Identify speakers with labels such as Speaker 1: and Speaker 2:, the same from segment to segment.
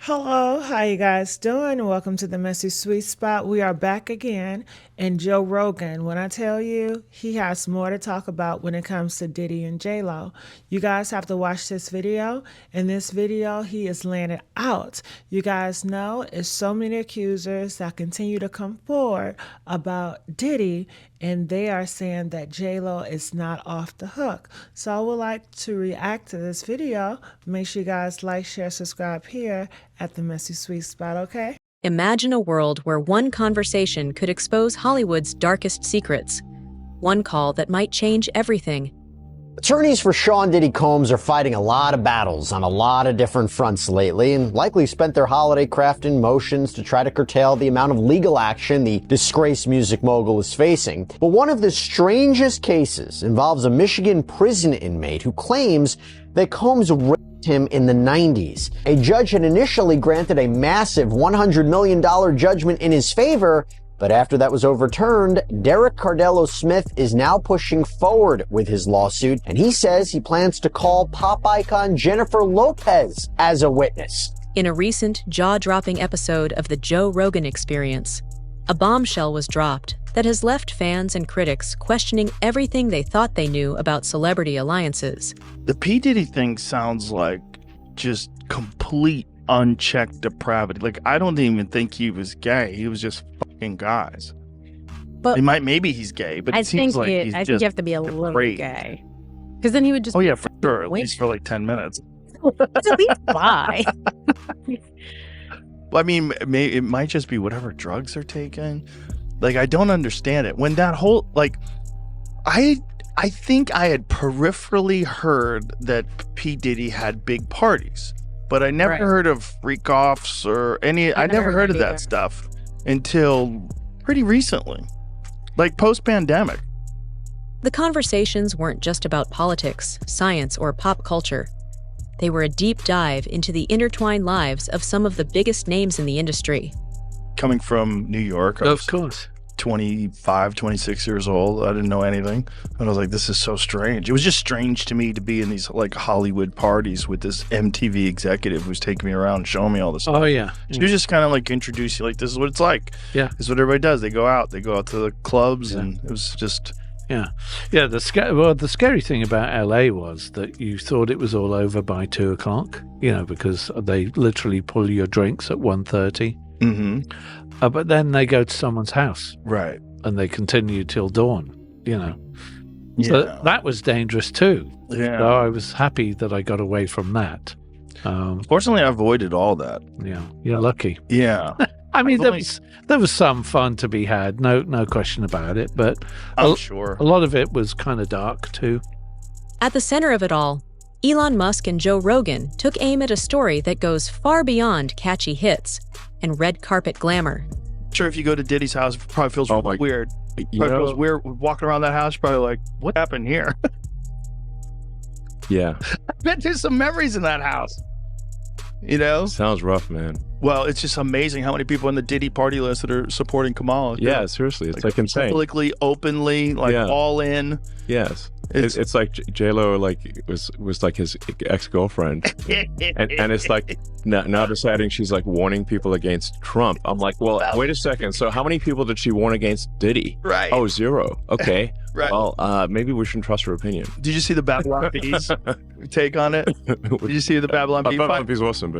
Speaker 1: Hello, how you guys doing? Welcome to the Messy Sweet Spot. We are back again. And Joe Rogan, when I tell you, he has more to talk about when it comes to Diddy and J.Lo. You guys have to watch this video. In this video, he is laying it out. You guys know it's so many accusers that continue to come forward about Diddy, and they are saying that J.Lo is not off the hook. So I would like to react to this video. Make sure you guys like, share, subscribe here at the Messy Sweet Spot, okay?
Speaker 2: Imagine a world where one conversation could expose Hollywood's darkest secrets. One call that might change everything.
Speaker 3: Attorneys for Sean Diddy Combs are fighting a lot of battles on a lot of different fronts lately and likely spent their holiday crafting motions to try to curtail the amount of legal action the disgraced music mogul is facing. But one of the strangest cases involves a Michigan prison inmate who claims that Combs raped him in the 90s. A judge had initially granted a massive $100 million judgment in his favor, but after that was overturned, Derek Cardello Smith is now pushing forward with his lawsuit, and he says he plans to call pop icon Jennifer Lopez as a witness.
Speaker 2: In a recent jaw-dropping episode of the Joe Rogan Experience, a bombshell was dropped that has left fans and critics questioning everything they thought they knew about celebrity alliances.
Speaker 4: The P. Diddy thing sounds like just complete unchecked depravity. Like, I don't even think he was gay. He was just fucking guys.
Speaker 5: But
Speaker 4: maybe he's gay, but it seems like he's
Speaker 5: I
Speaker 4: just
Speaker 5: think you have to be a little
Speaker 4: depraved.
Speaker 5: gay. Because then he would just...
Speaker 4: Oh, yeah, for sure. At
Speaker 5: Wait.
Speaker 4: least for like 10 minutes.
Speaker 5: It's at least 5.
Speaker 4: Well, I mean, it might just be whatever drugs are taken. Like, I don't understand it. When that whole, like, I think I had peripherally heard that P. Diddy had big parties, but I never heard of freak-offs or any, I never heard of that stuff until pretty recently, like post-pandemic.
Speaker 2: The conversations weren't just about politics, science, or pop culture. They were a deep dive into the intertwined lives of some of the biggest names in the industry.
Speaker 4: Coming from New York, I was 25, 26 years old. I didn't know anything. And I was like, this is so strange. It was just strange to me to be in these like Hollywood parties with this MTV executive who's taking me around and showing me all this stuff.
Speaker 6: Oh, yeah.
Speaker 4: She was just kind of like introduce you, like, this is what it's like.
Speaker 6: Yeah.
Speaker 4: This is what everybody does. They go out to the clubs, and it was just...
Speaker 6: Yeah. Yeah, the scary thing about LA was that you thought it was all over by 2 o'clock, because they literally pull your drinks at 1:30.
Speaker 4: Mm-hmm.
Speaker 6: But then they go to someone's house.
Speaker 4: Right.
Speaker 6: And they continue till dawn,
Speaker 4: Yeah.
Speaker 6: So that was dangerous too.
Speaker 4: Yeah.
Speaker 6: So I was happy that I got away from that.
Speaker 4: Fortunately, I avoided all that.
Speaker 6: Yeah. You're lucky.
Speaker 4: Yeah.
Speaker 6: I mean, there was some fun to be had, no question about it, but
Speaker 4: I'm sure
Speaker 6: a lot of it was kind of dark too.
Speaker 2: At the center of it all, Elon Musk and Joe Rogan took aim at a story that goes far beyond catchy hits and red carpet glamour.
Speaker 4: Sure, if you go to Diddy's house, it probably feels weird. Probably feels weird walking around that house. Probably like, what happened here?
Speaker 7: Yeah.
Speaker 4: I bet there's some memories in that house.
Speaker 7: Sounds rough, man.
Speaker 4: Well, it's just amazing how many people on the Diddy party list that are supporting Kamala.
Speaker 7: Yeah, seriously, it's like insane.
Speaker 4: Publicly, openly, all in.
Speaker 7: Yes. It's like J.Lo was like his ex-girlfriend. and it's like now deciding she's like warning people against Trump. I'm like, well, wait a second. So how many people did she warn against Diddy?
Speaker 4: Right.
Speaker 7: Oh, 0. Okay.
Speaker 4: Right.
Speaker 7: Well, maybe we shouldn't trust her opinion.
Speaker 4: Did you see the Babylon Bees take on it? Did you see the Babylon Bees?
Speaker 7: Babylon Bees awesome,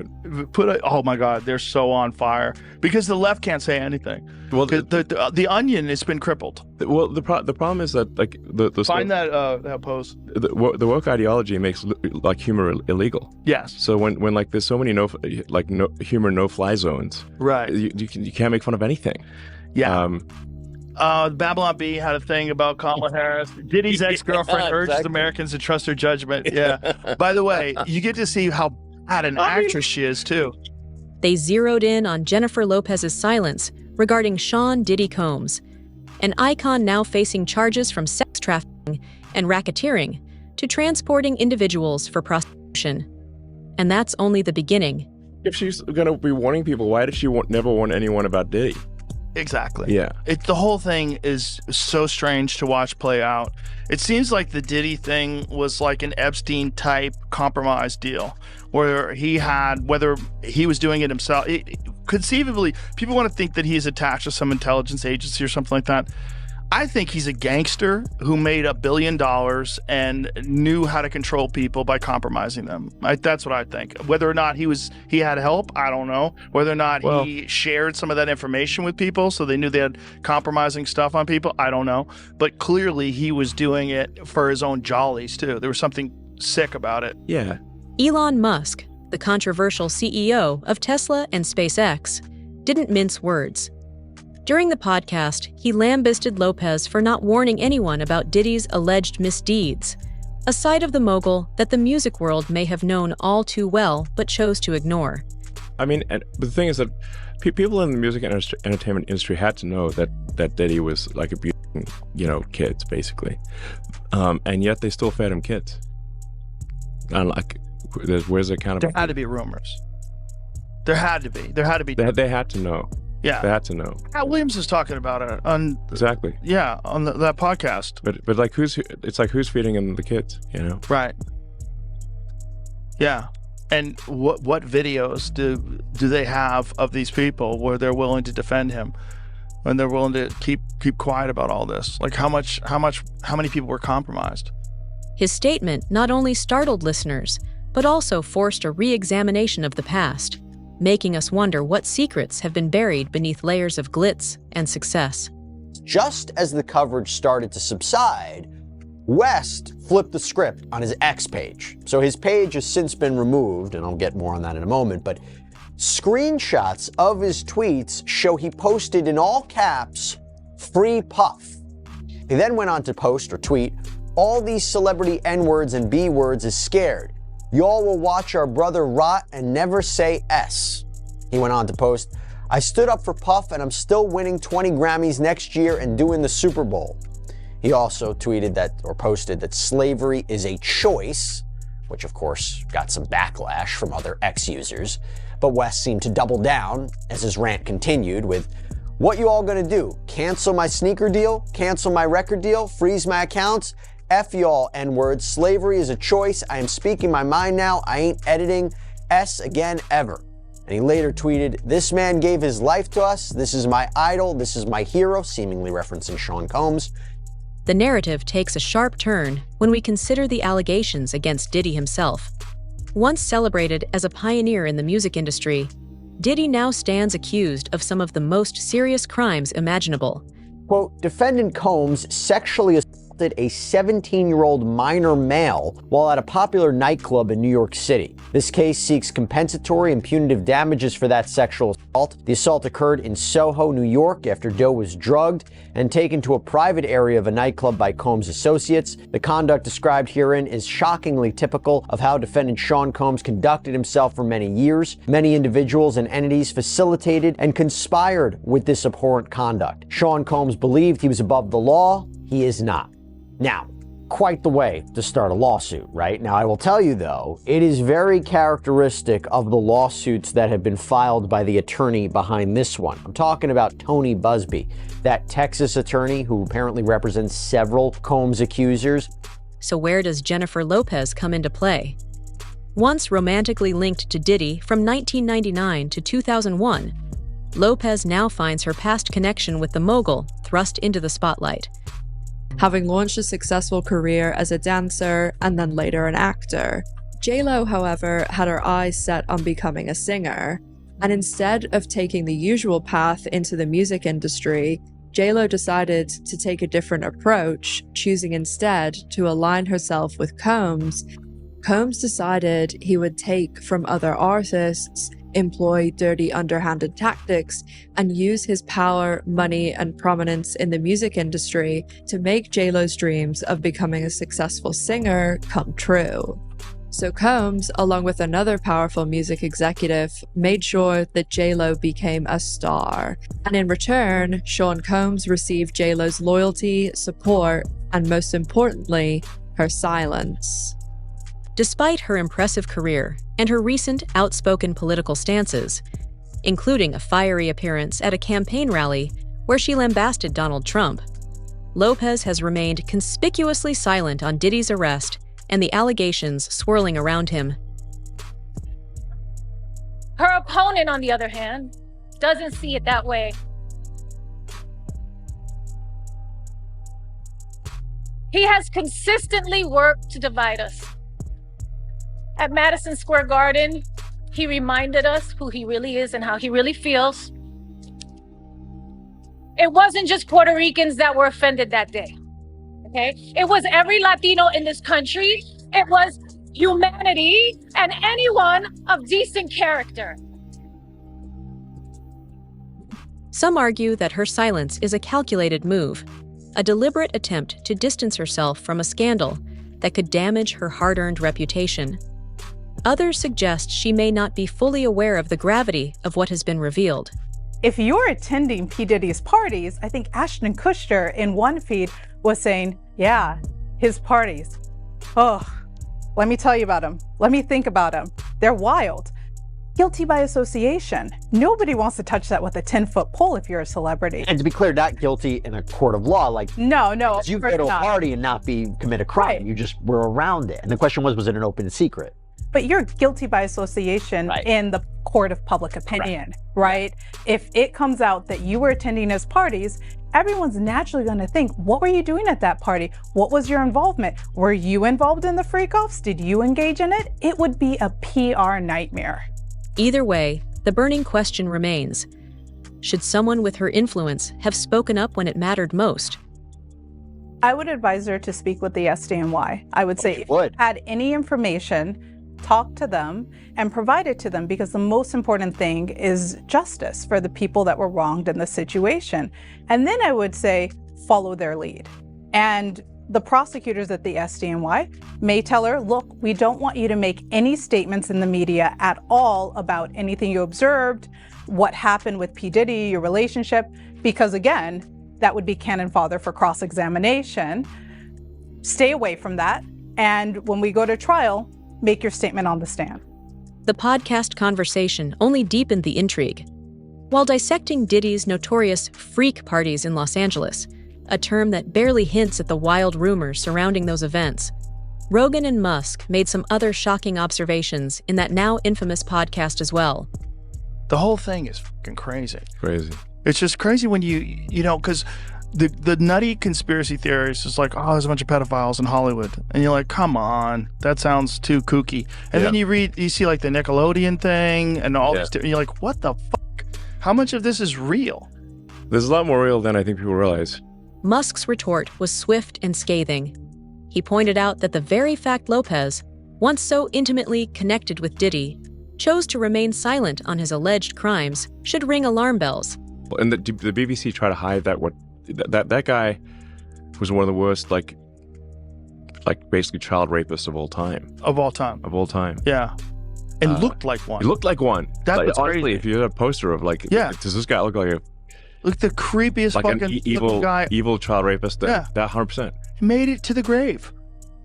Speaker 7: but
Speaker 4: oh my God, they're so on fire because the left can't say anything. Well, the Onion has been crippled.
Speaker 7: Well, the problem is that like the
Speaker 4: find that post.
Speaker 7: The woke ideology makes like humor illegal.
Speaker 4: Yes.
Speaker 7: So when like there's so many humor no-fly zones,
Speaker 4: right?
Speaker 7: You can't make fun of anything.
Speaker 4: Yeah. Babylon Bee had a thing about Kamala Harris. Diddy's ex-girlfriend urges Americans to trust her judgment. Yeah. By the way, you get to see how bad an actress she is too.
Speaker 2: They zeroed in on Jennifer Lopez's silence regarding Sean Diddy Combs, an icon now facing charges from sex trafficking and racketeering to transporting individuals for prostitution. And that's only the beginning.
Speaker 7: If she's going to be warning people, why did she never warn anyone about Diddy?
Speaker 8: Exactly.
Speaker 7: Yeah.
Speaker 8: The whole thing is so strange to watch play out. It seems like the Diddy thing was like an Epstein type compromise deal where whether he was doing it himself. Conceivably, people want to think that he's attached to some intelligence agency or something like that. I think he's a gangster who made $1 billion and knew how to control people by compromising them. That's what I think. Whether or not he had help, I don't know. Whether or not he shared some of that information with people so they knew they had compromising stuff on people, I don't know. But clearly he was doing it for his own jollies too. There was something sick about it.
Speaker 7: Yeah.
Speaker 2: Elon Musk, the controversial CEO of Tesla and SpaceX, didn't mince words. During the podcast, he lambasted Lopez for not warning anyone about Diddy's alleged misdeeds, a side of the mogul that the music world may have known all too well but chose to ignore.
Speaker 7: I mean, but the thing is that people in the music and entertainment industry had to know that Diddy was like abusing, kids, basically. And yet they still fed him kids. And like, where's the accountability?
Speaker 8: There had to be rumors. There had to be.
Speaker 7: They had to know.
Speaker 8: Yeah.
Speaker 7: They had to know.
Speaker 8: Pat Williams is talking about it on
Speaker 7: Exactly.
Speaker 8: Yeah, on that podcast.
Speaker 7: But like who's feeding him the kids,
Speaker 8: Right. Yeah. And what videos do they have of these people where they're willing to defend him? When they're willing to keep quiet about all this? Like how many people were compromised?
Speaker 2: His statement not only startled listeners, but also forced a re-examination of the past, making us wonder what secrets have been buried beneath layers of glitz and success.
Speaker 3: Just as the coverage started to subside, West flipped the script on his X page. So his page has since been removed, and I'll get more on that in a moment, but screenshots of his tweets show he posted in all caps, "Free Puff." He then went on to post or tweet, "All these celebrity N-words and B-words is scared. Y'all will watch our brother rot and never say S." He went on to post, "I stood up for Puff and I'm still winning 20 Grammys next year and doing the Super Bowl." He also posted that slavery is a choice, which of course got some backlash from other X users. But West seemed to double down as his rant continued with, "What you all gonna do? Cancel my sneaker deal? Cancel my record deal? Freeze my accounts? F y'all N-words. Slavery is a choice. I am speaking my mind now. I ain't editing S again ever." And he later tweeted, "This man gave his life to us. This is my idol. This is my hero," seemingly referencing Sean Combs.
Speaker 2: The narrative takes a sharp turn when we consider the allegations against Diddy himself. Once celebrated as a pioneer in the music industry, Diddy now stands accused of some of the most serious crimes imaginable.
Speaker 3: Quote, defendant Combs sexually assaulted a 17-year-old minor male while at a popular nightclub in New York City. This case seeks compensatory and punitive damages for that sexual assault. The assault occurred in Soho, New York, after Doe was drugged and taken to a private area of a nightclub by Combs' associates. The conduct described herein is shockingly typical of how defendant Sean Combs conducted himself for many years. Many individuals and entities facilitated and conspired with this abhorrent conduct. Sean Combs believed he was above the law. He is not. Now, quite the way to start a lawsuit, right? Now, I will tell you, though, it is very characteristic of the lawsuits that have been filed by the attorney behind this one. I'm talking about Tony Busby, that Texas attorney who apparently represents several Combs accusers.
Speaker 2: So where does Jennifer Lopez come into play? Once romantically linked to Diddy from 1999 to 2001, Lopez now finds her past connection with the mogul thrust into the spotlight.
Speaker 9: Having launched a successful career as a dancer and then later an actor, J.Lo, however, had her eyes set on becoming a singer. And instead of taking the usual path into the music industry, J.Lo decided to take a different approach, choosing instead to align herself with Combs. Combs decided he would take from other artists, employ dirty, underhanded tactics, and use his power, money, and prominence in the music industry to make J.Lo's dreams of becoming a successful singer come true. So Combs, along with another powerful music executive, made sure that J.Lo became a star. And in return, Sean Combs received J.Lo's loyalty, support, and most importantly, her silence.
Speaker 2: Despite her impressive career and her recent outspoken political stances, including a fiery appearance at a campaign rally where she lambasted Donald Trump. Lopez has remained conspicuously silent on Diddy's arrest and the allegations swirling around him.
Speaker 10: Her opponent, on the other hand, doesn't see it that way. He has consistently worked to divide us. At Madison Square Garden, he reminded us who he really is and how he really feels. It wasn't just Puerto Ricans that were offended that day, okay? It was every Latino in this country. It was humanity and anyone of decent character.
Speaker 2: Some argue that her silence is a calculated move, a deliberate attempt to distance herself from a scandal that could damage her hard-earned reputation. Others suggest she may not be fully aware of the gravity of what has been revealed.
Speaker 11: If you're attending P. Diddy's parties, I think Ashton Kutcher in one feed was saying, yeah, his parties. Oh, let me tell you about them. Let me think about them. They're wild. Guilty by association. Nobody wants to touch that with a 10-foot pole if you're a celebrity.
Speaker 3: And to be clear, not guilty in a court of law. Like,
Speaker 11: no,
Speaker 3: you go to a party and not commit a crime. Right. You just were around it. And the question was it an open secret?
Speaker 11: But you're guilty by association in the court of public opinion, right? If it comes out that you were attending his parties, everyone's naturally going to think, what were you doing at that party? What was your involvement? Were you involved in the freak-offs? Did you engage in it? It would be a PR nightmare.
Speaker 2: Either way, the burning question remains. Should someone with her influence have spoken up when it mattered most?
Speaker 11: I would advise her to speak with the SDNY. I would say if you had any information, talk to them and provide it to them, because the most important thing is justice for the people that were wronged in the situation. And then I would say follow their lead. And the prosecutors at the SDNY may tell her, look, we don't want you to make any statements in the media at all about anything you observed, what happened with P. Diddy, your relationship, because again, that would be cannon fodder for cross-examination. Stay away from that. And when we go to trial, make your statement on the stand.
Speaker 2: The podcast conversation only deepened the intrigue. While dissecting Diddy's notorious freak parties in Los Angeles, a term that barely hints at the wild rumors surrounding those events, Rogan and Musk made some other shocking observations in that now infamous podcast as well.
Speaker 8: The whole thing is fucking crazy.
Speaker 7: Crazy.
Speaker 8: It's just crazy when you know, because the nutty conspiracy theories is like, oh, there's a bunch of pedophiles in Hollywood. And you're like, come on, that sounds too kooky. And then you see like the Nickelodeon thing and all this, and you're like, what the fuck? How much of this is real?
Speaker 7: There's a lot more real than I think people realize.
Speaker 2: Musk's retort was swift and scathing. He pointed out that the very fact Lopez, once so intimately connected with Diddy, chose to remain silent on his alleged crimes should ring alarm bells.
Speaker 7: And the BBC tried to hide that that guy was one of the worst, like basically child rapists of all time.
Speaker 8: Of all time.
Speaker 7: Of all time.
Speaker 8: Yeah. And looked like one.
Speaker 7: He looked like one.
Speaker 8: That's
Speaker 7: like, honestly,
Speaker 8: crazy.
Speaker 7: if you had a poster of like, does this guy look like a
Speaker 8: the creepiest
Speaker 7: like
Speaker 8: fucking
Speaker 7: an evil
Speaker 8: guy.
Speaker 7: Evil child rapist? That 100%.
Speaker 8: He made it to the grave.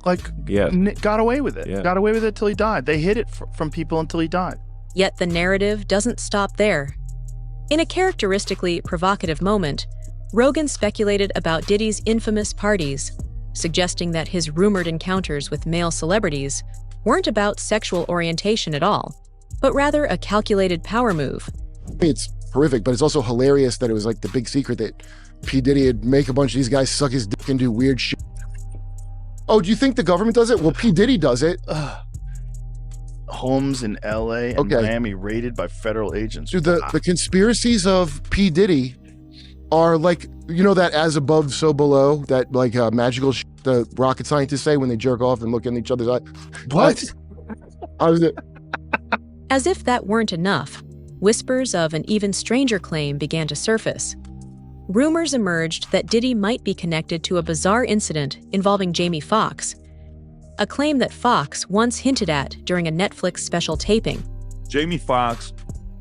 Speaker 8: Like, got away with it.
Speaker 7: Yeah.
Speaker 8: Got away with it till he died. They hid it from people until he died.
Speaker 2: Yet the narrative doesn't stop there. In a characteristically provocative moment, Rogan speculated about Diddy's infamous parties, suggesting that his rumored encounters with male celebrities weren't about sexual orientation at all, but rather a calculated power move.
Speaker 12: It's horrific, but it's also hilarious that it was like the big secret that P. Diddy would make a bunch of these guys suck his dick and do weird shit. Oh, do you think the government does it? Well, P. Diddy does it.
Speaker 8: Homes in LA and Miami raided by federal agents.
Speaker 12: Dude, the conspiracies of P. Diddy are like, you know, that as above, so below, that like magical shit the rocket scientists say when they jerk off and look in each other's eyes. What?
Speaker 2: As if that weren't enough, whispers of an even stranger claim began to surface. Rumors emerged that Diddy might be connected to a bizarre incident involving Jamie Foxx, a claim that Foxx once hinted at during a Netflix special taping.
Speaker 13: Jamie Foxx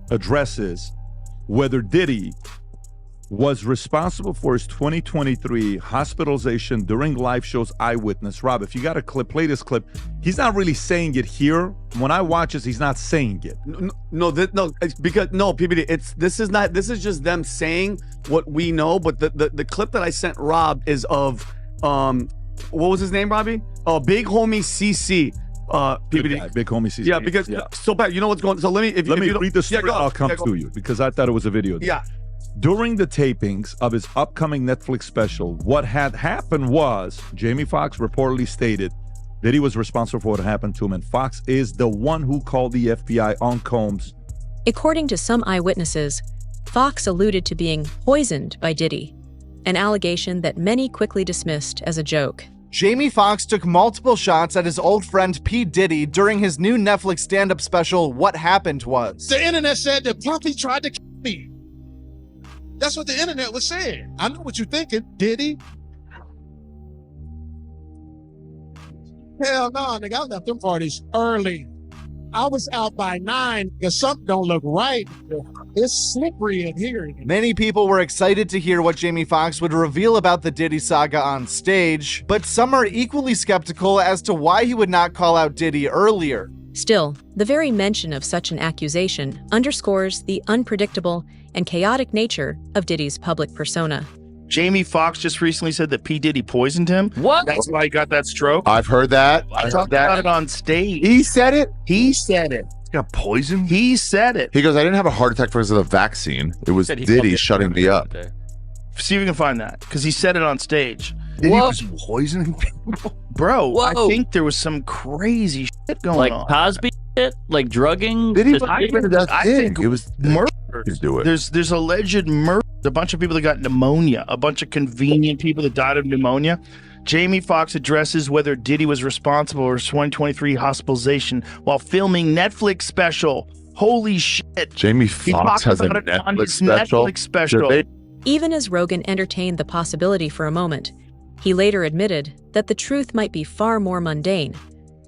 Speaker 13: addresses whether Diddy was responsible for his 2023 hospitalization during live shows eyewitness. Rob, if you got a clip, play this clip. He's not really saying it here. When I watch this, he's not saying it.
Speaker 14: No, it's because PBD. This is just them saying what we know. But the clip that I sent Rob is of what was his name, Robbie? Big Homie CC. PBD.
Speaker 13: Big Homie CC.
Speaker 14: Yeah, because so Pat, you know what's going on. So let me
Speaker 13: read the story. I'll come to you because I thought it was a video.
Speaker 14: Yeah.
Speaker 13: During the tapings of his upcoming Netflix special, what had happened was Jamie Foxx reportedly stated that he was responsible for what happened to him, and Foxx is the one who called the FBI on Combs.
Speaker 2: According to some eyewitnesses, Foxx alluded to being poisoned by Diddy, an allegation that many quickly dismissed as a joke.
Speaker 15: Jamie Foxx took multiple shots at his old friend P. Diddy during his new Netflix stand-up special, What Happened Was.
Speaker 16: The internet said that Puffy tried to kill me. That's what the internet was saying. I know what you're thinking, Diddy. Hell no, nigga, I left them parties early. I was out by 9 because something don't look right. It's slippery in here.
Speaker 15: Many people were excited to hear what Jamie Foxx would reveal about the Diddy saga on stage, but some are equally skeptical as to why he would not call out Diddy earlier.
Speaker 2: Still, the very mention of such an accusation underscores the unpredictable and chaotic nature of Diddy's public persona.
Speaker 8: Jamie Foxx just recently said that P. Diddy poisoned him.
Speaker 17: What?
Speaker 8: That's why he got that stroke.
Speaker 17: I've heard that.
Speaker 8: I talked about it on stage.
Speaker 17: He said it?
Speaker 8: He said it.
Speaker 4: He got poisoned?
Speaker 8: He said it.
Speaker 17: He goes, I didn't have a heart attack because of the vaccine. It was Diddy shutting me up.
Speaker 8: See if we can find that, because he said it on stage.
Speaker 4: Diddy was poisoning people?
Speaker 8: Bro,
Speaker 18: Whoa.
Speaker 8: I think there was some crazy shit going
Speaker 18: Like
Speaker 8: on.
Speaker 18: Cosby shit? Like drugging?
Speaker 17: Diddy
Speaker 18: Just-
Speaker 8: I think
Speaker 17: it was
Speaker 8: murder.
Speaker 17: Do it.
Speaker 8: There's alleged murder. A bunch of people that got pneumonia. A bunch of convenient people that died of pneumonia. Jamie Foxx addresses whether Diddy was responsible for his 2023 hospitalization while filming Netflix special. Holy shit.
Speaker 17: Jamie
Speaker 8: He
Speaker 17: Foxx
Speaker 8: talked
Speaker 17: has a
Speaker 8: about it on
Speaker 17: Netflix
Speaker 8: his
Speaker 17: special.
Speaker 8: Netflix special.
Speaker 17: Did
Speaker 2: Even as Rogan entertained the possibility for a moment, he later admitted that the truth might be far more mundane,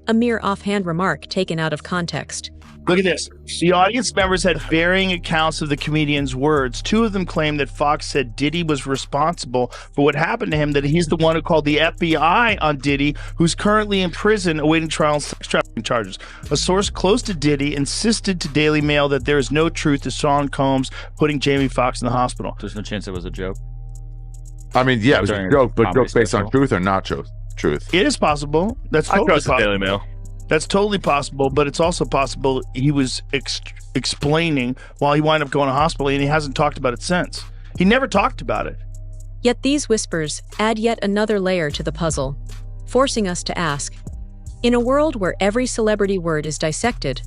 Speaker 2: a mere offhand remark taken out of context.
Speaker 8: Look at this. The audience members had varying accounts of the comedian's words. Two of them claimed that Foxx said Diddy was responsible for what happened to him, that he's the one who called the FBI on Diddy, who's currently in prison awaiting trial on sex trafficking charges. A source close to Diddy insisted to Daily Mail that there is no truth to Sean Combs putting Jamie Foxx in the hospital.
Speaker 18: There's no chance it was a joke.
Speaker 17: I mean, yeah, it was a
Speaker 18: During
Speaker 17: joke, but
Speaker 18: comedy
Speaker 17: joke based on
Speaker 18: special.
Speaker 17: truth or not truth?
Speaker 8: It is possible. That's
Speaker 7: I
Speaker 8: totally
Speaker 7: trust the
Speaker 8: possible.
Speaker 7: Daily Mail.
Speaker 8: That's totally possible, but it's also possible he was explaining while he wound up going to hospital, and he hasn't talked about it since. He never talked about it.
Speaker 2: Yet these whispers add yet another layer to the puzzle, forcing us to ask, in a world where every celebrity word is dissected,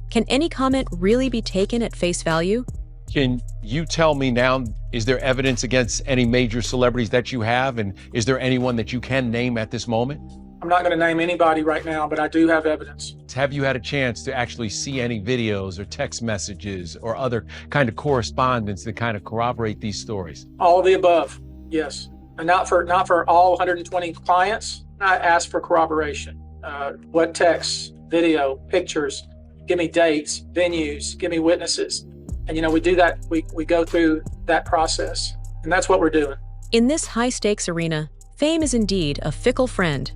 Speaker 2: can any comment really be taken at face value?
Speaker 19: Can you tell me now, is there evidence against any major celebrities that you have, and is there anyone that you can name at this moment?
Speaker 20: I'm not going to name anybody right now, but I do have evidence.
Speaker 19: Have you had a chance to actually see any videos or text messages or other kind of correspondence that kind of corroborate these stories?
Speaker 20: All of the above, yes. And not for all 120 clients. I asked for corroboration. What texts, video, pictures, give me dates, venues, give me witnesses. And we do that, we go through that process. And that's what we're doing.
Speaker 2: In this high-stakes arena, fame is indeed a fickle friend.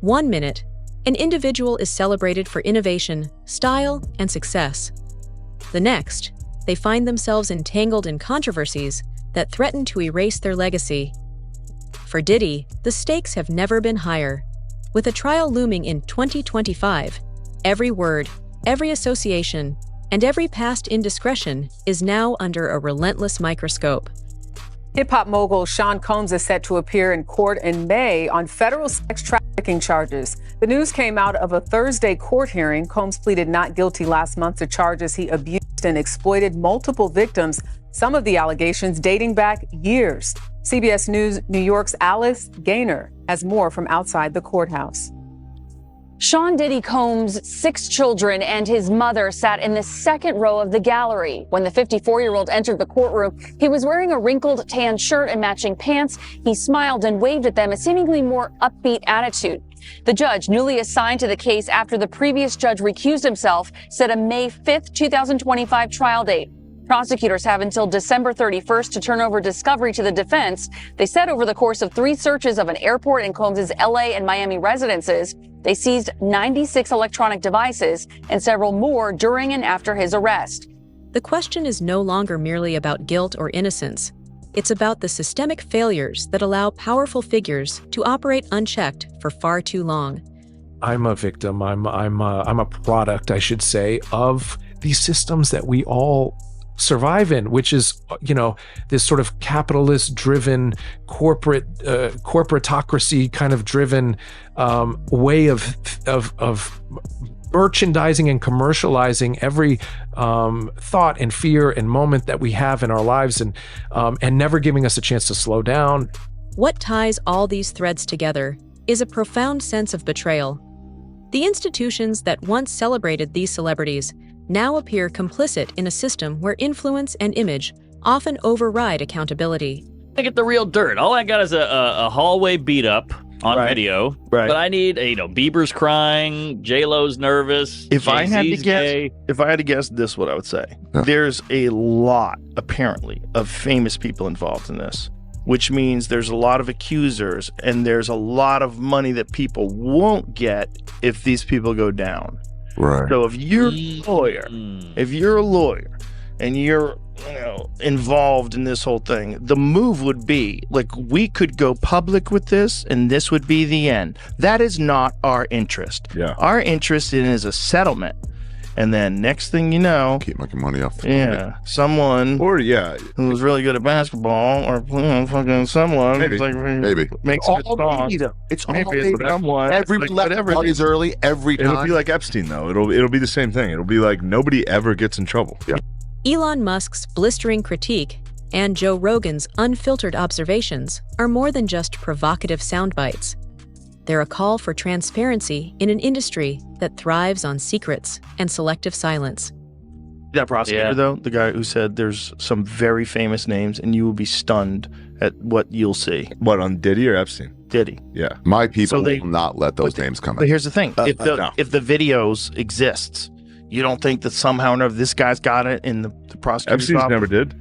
Speaker 2: 1 minute, an individual is celebrated for innovation, style, and success. The next, they find themselves entangled in controversies that threaten to erase their legacy. For Diddy, the stakes have never been higher. With a trial looming in 2025, every word, every association, and every past indiscretion is now under a relentless microscope.
Speaker 21: Hip-hop mogul Sean Combs is set to appear in court in May on federal sex trafficking charges. The news came out of a Thursday court hearing. Combs pleaded not guilty last month to charges he abused and exploited multiple victims, some of the allegations dating back years. CBS News New York's Alice Gaynor has more from outside the courthouse.
Speaker 22: Sean Diddy Combs' 6 children and his mother sat in the second row of the gallery. When the 54-year-old entered the courtroom, he was wearing a wrinkled tan shirt and matching pants. He smiled and waved at them, a seemingly more upbeat attitude. The judge, newly assigned to the case after the previous judge recused himself, set a May 5th, 2025 trial date. Prosecutors have until December 31st to turn over discovery to the defense. They said over the course of 3 searches of an airport and Combs' LA and Miami residences, they seized 96 electronic devices and several more during and after his arrest.
Speaker 2: The question is no longer merely about guilt or innocence. It's about the systemic failures that allow powerful figures to operate unchecked for far too long.
Speaker 6: I'm a victim. I'm a product, I should say, of these systems that we all survive in, which is, this sort of capitalist-driven, corporatocracy kind of driven way of merchandising and commercializing every thought and fear and moment that we have in our lives, and never giving us a chance to slow down.
Speaker 2: What ties all these threads together is a profound sense of betrayal. The institutions that once celebrated these celebrities now appear complicit in a system where influence and image often override accountability.
Speaker 18: I get the real dirt. All I got is a hallway beat up on video.
Speaker 4: Right.
Speaker 18: But I need, Bieber's crying, J.Lo's nervous.
Speaker 8: If I had to
Speaker 18: Jay-Z's
Speaker 8: guess,
Speaker 18: gay.
Speaker 8: this is what I would say. There's a lot, apparently, of famous people involved in this, which means there's a lot of accusers and there's a lot of money that people won't get if these people go down.
Speaker 17: Right.
Speaker 8: So if you're a lawyer and you're involved in this whole thing, the move would be we could go public with this and this would be the end. That is not our interest.
Speaker 17: Yeah.
Speaker 8: Our interest in is a settlement. And then next thing you know,
Speaker 17: keep making money off.
Speaker 8: Someone who's really good at basketball or fucking someone
Speaker 17: maybe
Speaker 8: makes a song.
Speaker 17: It's
Speaker 8: maybe someone
Speaker 17: every party's early every time.
Speaker 1: It'll be like Epstein though. It'll be the same thing. It'll be like nobody ever gets in trouble.
Speaker 17: Yeah.
Speaker 2: Elon Musk's blistering critique and Joe Rogan's unfiltered observations are more than just provocative sound bites. They're a call for transparency in an industry that thrives on secrets and selective silence.
Speaker 8: That prosecutor, though, the guy who said there's some very famous names and you will be stunned at what you'll see.
Speaker 1: What, on Diddy or Epstein?
Speaker 8: Diddy.
Speaker 1: Yeah.
Speaker 17: My people will not let those names come
Speaker 8: But
Speaker 17: in.
Speaker 8: here's the thing. If the videos exists, you don't think that somehow or another this guy's got it in the prosecutor's
Speaker 1: Epstein's
Speaker 8: office?
Speaker 1: never did.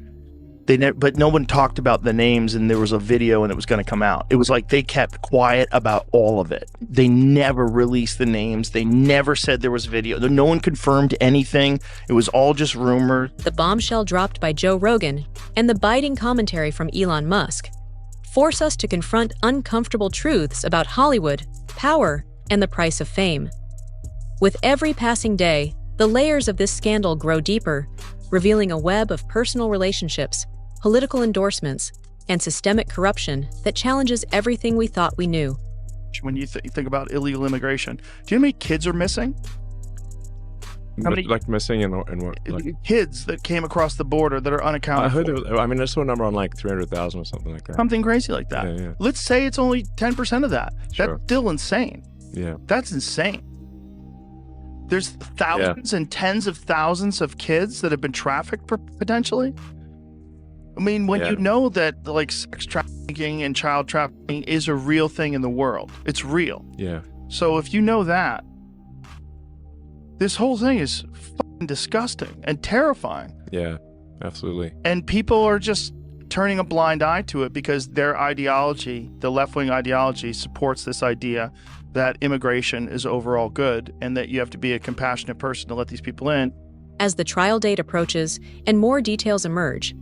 Speaker 8: But no one talked about the names, and there was a video and it was going to come out. It was like they kept quiet about all of it. They never released the names. They never said there was video. No one confirmed anything. It was all just rumor.
Speaker 2: The bombshell dropped by Joe Rogan and the biting commentary from Elon Musk force us to confront uncomfortable truths about Hollywood, power, and the price of fame. With every passing day, the layers of this scandal grow deeper, revealing a web of personal relationships, political endorsements, and systemic corruption that challenges everything we thought we knew.
Speaker 8: When you think about illegal immigration, do you know how many kids are missing? How many
Speaker 7: missing in what?
Speaker 8: Kids that came across the border that are unaccounted for?
Speaker 7: I saw a number on 300,000 or something like that.
Speaker 8: Something crazy like that.
Speaker 7: Yeah.
Speaker 8: Let's say it's only 10% of that.
Speaker 7: Sure.
Speaker 8: That's still insane.
Speaker 7: Yeah.
Speaker 8: That's insane. There's thousands and tens of thousands of kids that have been trafficked potentially. I mean, when you know that sex trafficking and child trafficking is a real thing in the world, it's real.
Speaker 7: Yeah.
Speaker 8: So if you know that, this whole thing is fucking disgusting and terrifying.
Speaker 7: Yeah, absolutely.
Speaker 8: And people are just turning a blind eye to it because their ideology, the left-wing ideology, supports this idea that immigration is overall good and that you have to be a compassionate person to let these people in.
Speaker 2: As the trial date approaches and more details emerge,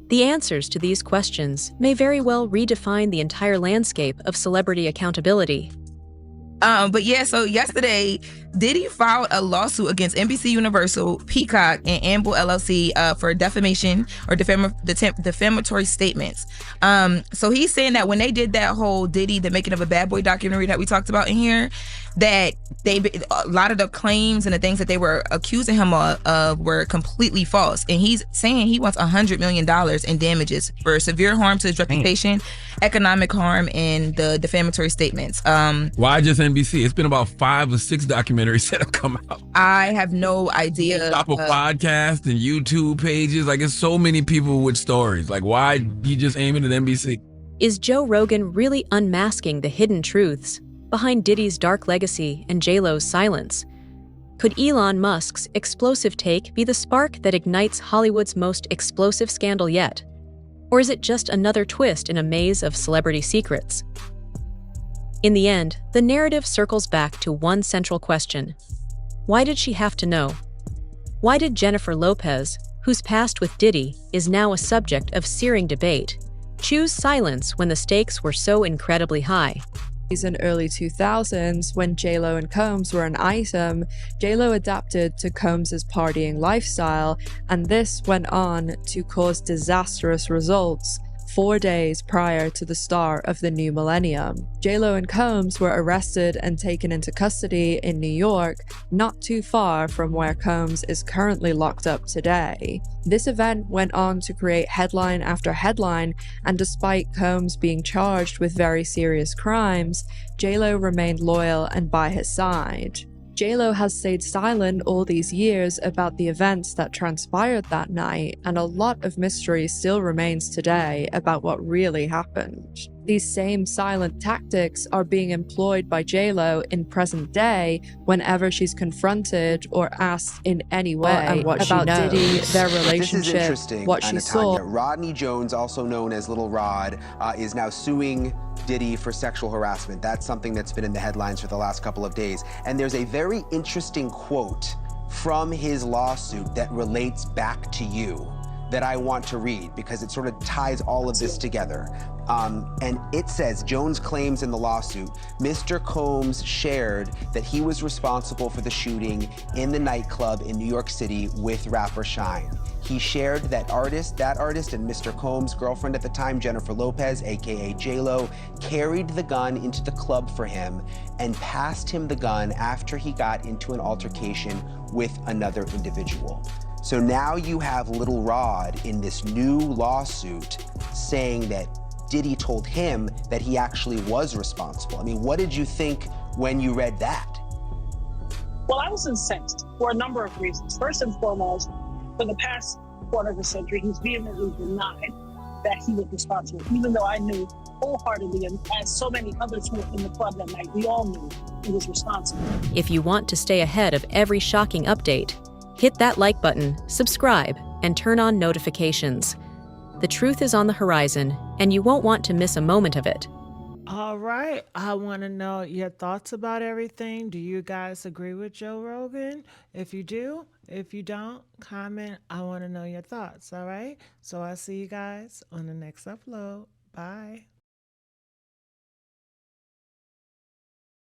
Speaker 2: the answers to these questions may very well redefine the entire landscape of celebrity accountability.
Speaker 5: But yeah, so yesterday, Diddy filed a lawsuit against NBC Universal, Peacock, and Amble LLC for defamation or defamatory statements. So he's saying that when they did that whole Diddy, the Making of a Bad Boy documentary that we talked about in here, that a lot of the claims and the things that they were accusing him of were completely false. And he's saying he wants $100 million in damages for severe harm to his reputation, economic harm, and the defamatory statements.
Speaker 23: Why just NBC? It's been about 5 or 6 documentaries that have come out.
Speaker 5: I have no idea.
Speaker 23: Stop a podcast and YouTube pages. It's so many people with stories. Why you just aiming at NBC?
Speaker 2: Is Joe Rogan really unmasking the hidden truths behind Diddy's dark legacy and J.Lo's silence? Could Elon Musk's explosive take be the spark that ignites Hollywood's most explosive scandal yet? Or is it just another twist in a maze of celebrity secrets? In the end, the narrative circles back to one central question. Why did she have to know? Why did Jennifer Lopez, whose past with Diddy is now a subject of searing debate, choose silence when the stakes were so incredibly high?
Speaker 3: In early 2000s, when J.Lo and Combs were an item, J.Lo adapted to Combs' partying lifestyle, and this went on to cause disastrous results 4 days prior to the start of the new millennium. J.Lo and Combs were arrested and taken into custody in New York, not too far from where Combs is currently locked up today. This event went on to create headline after headline, and despite Combs being charged with very serious crimes, J.Lo remained loyal and by his side. J.Lo has stayed silent all these years about the events that transpired that night, and a lot of mystery still remains today about what really happened. These same silent tactics are being employed by J.Lo in present day whenever she's confronted or asked in any way about Diddy, their relationship,
Speaker 9: This is interesting,
Speaker 3: what she saw.
Speaker 9: Rodney Jones, also known as Little Rod, is now suing Diddy for sexual harassment. That's something that's been in the headlines for the last couple of days. And there's a very interesting quote from his lawsuit that relates back to you that I want to read because it sort of ties all of this together. And it says, Jones claims in the lawsuit, Mr. Combs shared that he was responsible for the shooting in the nightclub in New York City with rapper Shine. He shared that artist and Mr. Combs' girlfriend at the time, Jennifer Lopez, aka J.Lo, carried the gun into the club for him and passed him the gun after he got into an altercation with another individual. So now you have Little Rod in this new lawsuit saying that Diddy told him that he actually was responsible. I mean, what did you think when you read that?
Speaker 10: Well, I was incensed for a number of reasons. First and foremost, for the past quarter of a century, he's vehemently denied that he was responsible, even though I knew wholeheartedly, and as so many others who were in the club that night, we all knew he was responsible.
Speaker 2: If you want to stay ahead of every shocking update, hit that like button, subscribe, and turn on notifications. The truth is on the horizon, and you won't want to miss a moment of it.
Speaker 24: All right, I want to know your thoughts about everything. Do you guys agree with Joe Rogan? If you do, if you don't, comment. I want to know your thoughts, all right? So I'll see you guys on the next upload. Bye.